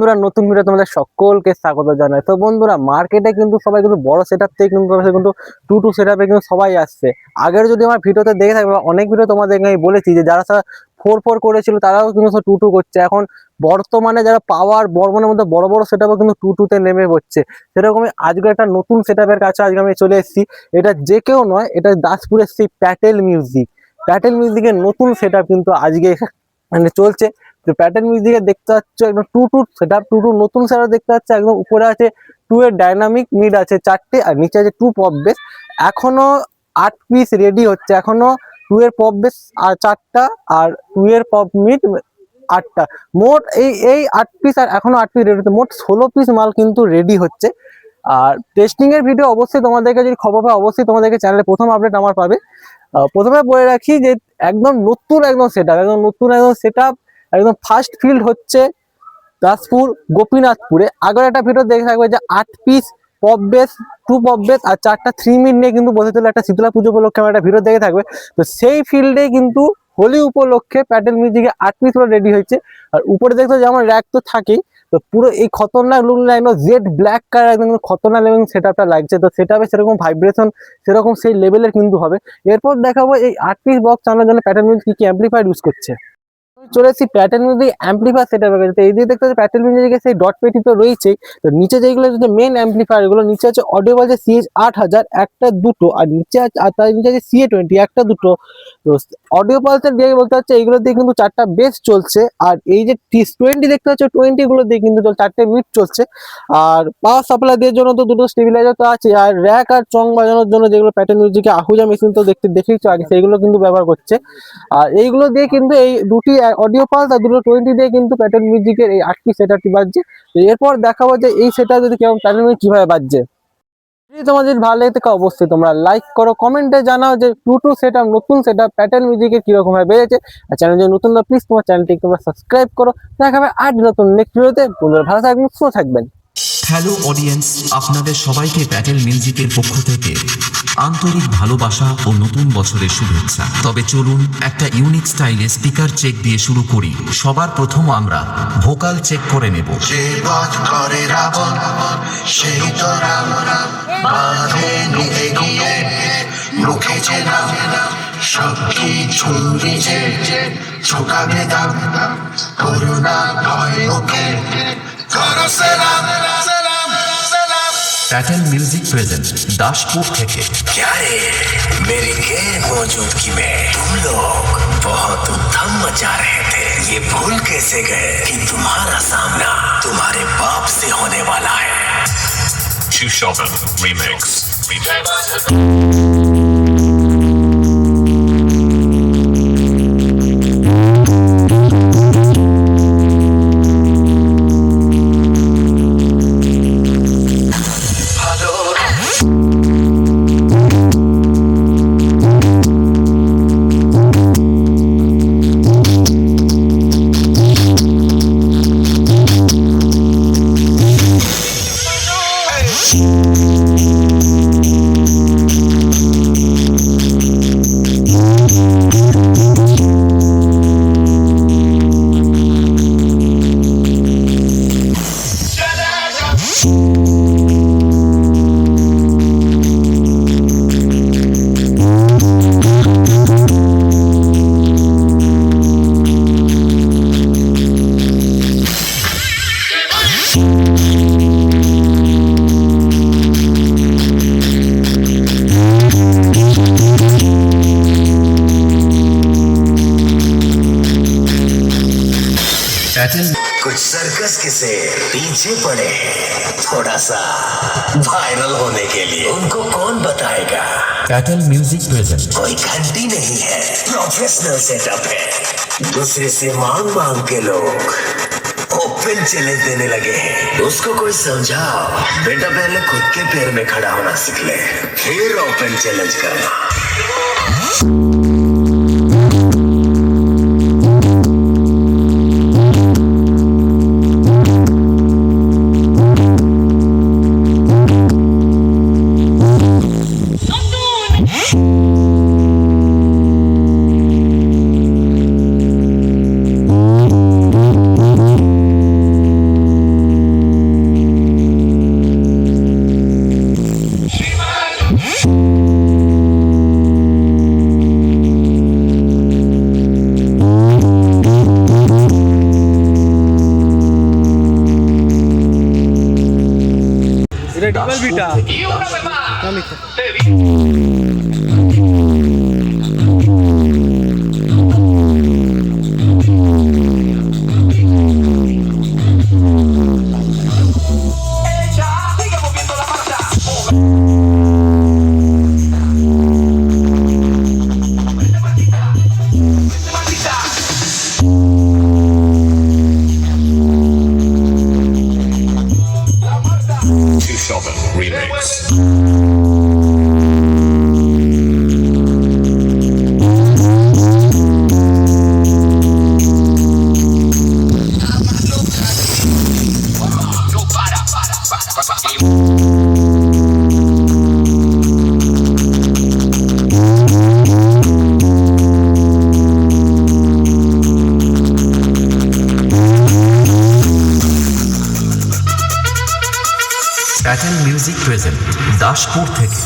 বন্ধুরা, নতুন ভিডিও তোমাদের সকলকে স্বাগত জানাই। তো বন্ধুরা, মার্কেটে কিন্তু সবাই কিন্তু বড় সেটআপ থেকে কিন্তু টু সেটআপে কিন্তু সবাই আসছে। আগের যদি আমার ভিডিওতে দেখে থাকবে, অনেক ভিডিও তোমাদেরকে আমি বলেছি যে যারা 4 করেছিল তারাও কিন্তু টু করছে। এখন বর্তমানে যারা পাওয়ার বর্মনের মধ্যে বড় বড় সেটআপও কিন্তু টুতে নেমে পড়ছে। সেরকমই আজকে একটা নতুন সেটআপের কাছে আজকে আমি চলে এসেছি। এটা যে কেউ নয়, এটা দাসপুরের সেই প্যাটেল মিউজিকের নতুন সেটআপ কিন্তু আজকে মানে চলছে। তো প্যাটার্ন মিউজিকে দেখতে পাচ্ছ একদম টু সেটআপ, টু নতুন সেটআপ দেখতে পাচ্ছ। একদম উপরে আছে 2 এর ডাইনামিক মিড আছে 4টে, আর নিচে আছে 2 পপ বেস। এখনো 8 পিস রেডি হচ্ছে, এখনো 2 এর পপ বেস আর 4টা, আর 2 এর পপ মিড 8টা। মোট এই 8 পিস, আর এখনো 8 পিস রেডি হচ্ছে। মোট 16 পিস মাল কিন্তু রেডি হচ্ছে। আর টেস্টিং এর ভিডিও অবশ্যই তোমাদেরকে যদি খবর পায়, অবশ্যই তোমাদেরকে চ্যানেলে প্রথম আপডেট আমার পাবে। প্রথমে বলে রাখি যে একদম নতুন সেটআপ, একদম ফার্স্ট ফিল্ড হচ্ছে দাসপুর গোপীনাথপুরে। আগের একটা ভিডিও দেখে থাকবে যে 8 piece pop base, 2 pop base আর 4টা 3 মিড নিয়ে কিন্তু বসেছিল একটা শীতলা পুজো উপলক্ষে। আমার একটা ভিডিও দেখে থাকবে। তো সেই ফিল্ডে কিন্তু হোলি উপলক্ষে প্যাটেল মিউজিকে 8 পিস রেডি হয়েছে। আর উপরে দেখতে যেমন র্যাক তো থাকেই, তো পুরো এই খতরনাক লুক একদম জেড ব্ল্যাক কালার, একদম খতরনাক লেভেল সেটআপটা লাগছে। তো সেটআপে সেরকম ভাইব্রেশন সেরকম সেই লেভেলের কিন্তু হবে। এরপর দেখাবো এই 8 পিস বক্স চালানোর জন্য প্যাটেল মিউজিক কি অ্যাম্পলিফায়ার ইউজ করছে। চলে এসেছি প্যাটেল মিউজিক অ্যাম্পলিফায়ার সেটআপের কাছে। তো এই দিকে দেখতে পাচ্ছি প্যাটেল মিউজিকের সেই ডট পেটি তো রয়েছেই। তো নিচে যেগুলো যে মেন অ্যাম্পলিফায়ার, এগুলো নিচে আছে অডিও বলছে CH8000 একটা দুটো, আর নিচে আছে, আর তার নিচে আছে CA20 একটা দুটো। তো অডিও পালসের দিয়ে বলতে হচ্ছে এইগুলো দিয়ে কিন্তু 4টা বেস চলছে। আর এই যে 20 দেখতে পাচ্ছ 20 গুলো দিয়ে কিন্তু 4টে মিড চলছে। আর পাওয়ার সাপ্লাই দেওয়ার জন্য তো দুটো স্টেবিলাইজার তো আছে। আর র্যাক আর চং বাজানোর জন্য যেগুলো প্যাটেল মিউজিকে আহুজা মেশিন তো দেখেইছো আগে, সেইগুলো কিন্তু ব্যবহার করছে। আর এইগুলো দিয়ে কিন্তু এই দুটি অডিও পালস আর দুটো 20 দিয়ে কিন্তু প্যাটেল মিউজিকের এই 8 পিস সেটআপটি বাজছে। তো এরপর দেখাবো যে এই সেটআপ যদি কেমন প্যাটেল মিউজিক কিভাবে বাজছে। যদি তোমাদের ভালো লাগে থাকে অবশ্যই তোমরা লাইক করো, কমেন্টে জানাও যে টু সেটআপ নতুন সেটআপ প্যাটেল মিউজিকের কিরকম ভাবে বেড়েছে। আর চ্যানেল যদি নতুন না, প্লিজ তোমার চ্যানেলটি তোমরা সাবস্ক্রাইব করো। দেখা হবে আর নতুন নেক্সট ভিডিওতে। বন্ধুরা ভালো থাকবেন, সুস্থ থাকবেন। হ্যালো অডিয়েন্স, আপনাদের সবাইকে প্যাটেল মিউজিকের পক্ষ থেকে আন্তরিক ভালোবাসা ও নতুন বছরের শুভেচ্ছা। তবে চলুন একটা ইউনিক স্টাইলে স্পিকার চেক দিয়ে শুরু করি। সবার প্রথম আমরা ভোকাল চেক করে নেব। যে বধ করে রাবণ সেই তো রাম, বাঁধে নিতে গিয়ে মুখে যে নাম, শক্তি ছুরি যে ঝোঁকাবে দাম, করুণা ভয় ওকে করো সেলাম। প্যাটেল মিউজিক প্রেজেন্ট दासपुर থেকে। क्या रे मेरी गैर मौजूदगी में तुम लोग बहुत उद्यम मचा रहे थे, ये भूल कैसे गए कि तुम्हारा सामना तुम्हारे बाप से होने वाला है। Shoven Remix. कुछ सर्कस के से पीछे पड़े हैं थोड़ा सा वायरल होने के लिए, उनको कौन बताएगा। Patel music present. कोई घंटी नहीं है, प्रोफेशनल सेटअप है। दूसरे से मांग मांग के लोग ओपन चैलेंज देने लगे हैं। उसको कोई समझाओ, बेटा पहले खुद के पैर में खड़ा होना सीख ले, फिर ओपन चैलेंज करना। Beta Shovel Remix. Patel music present Daspur থেকে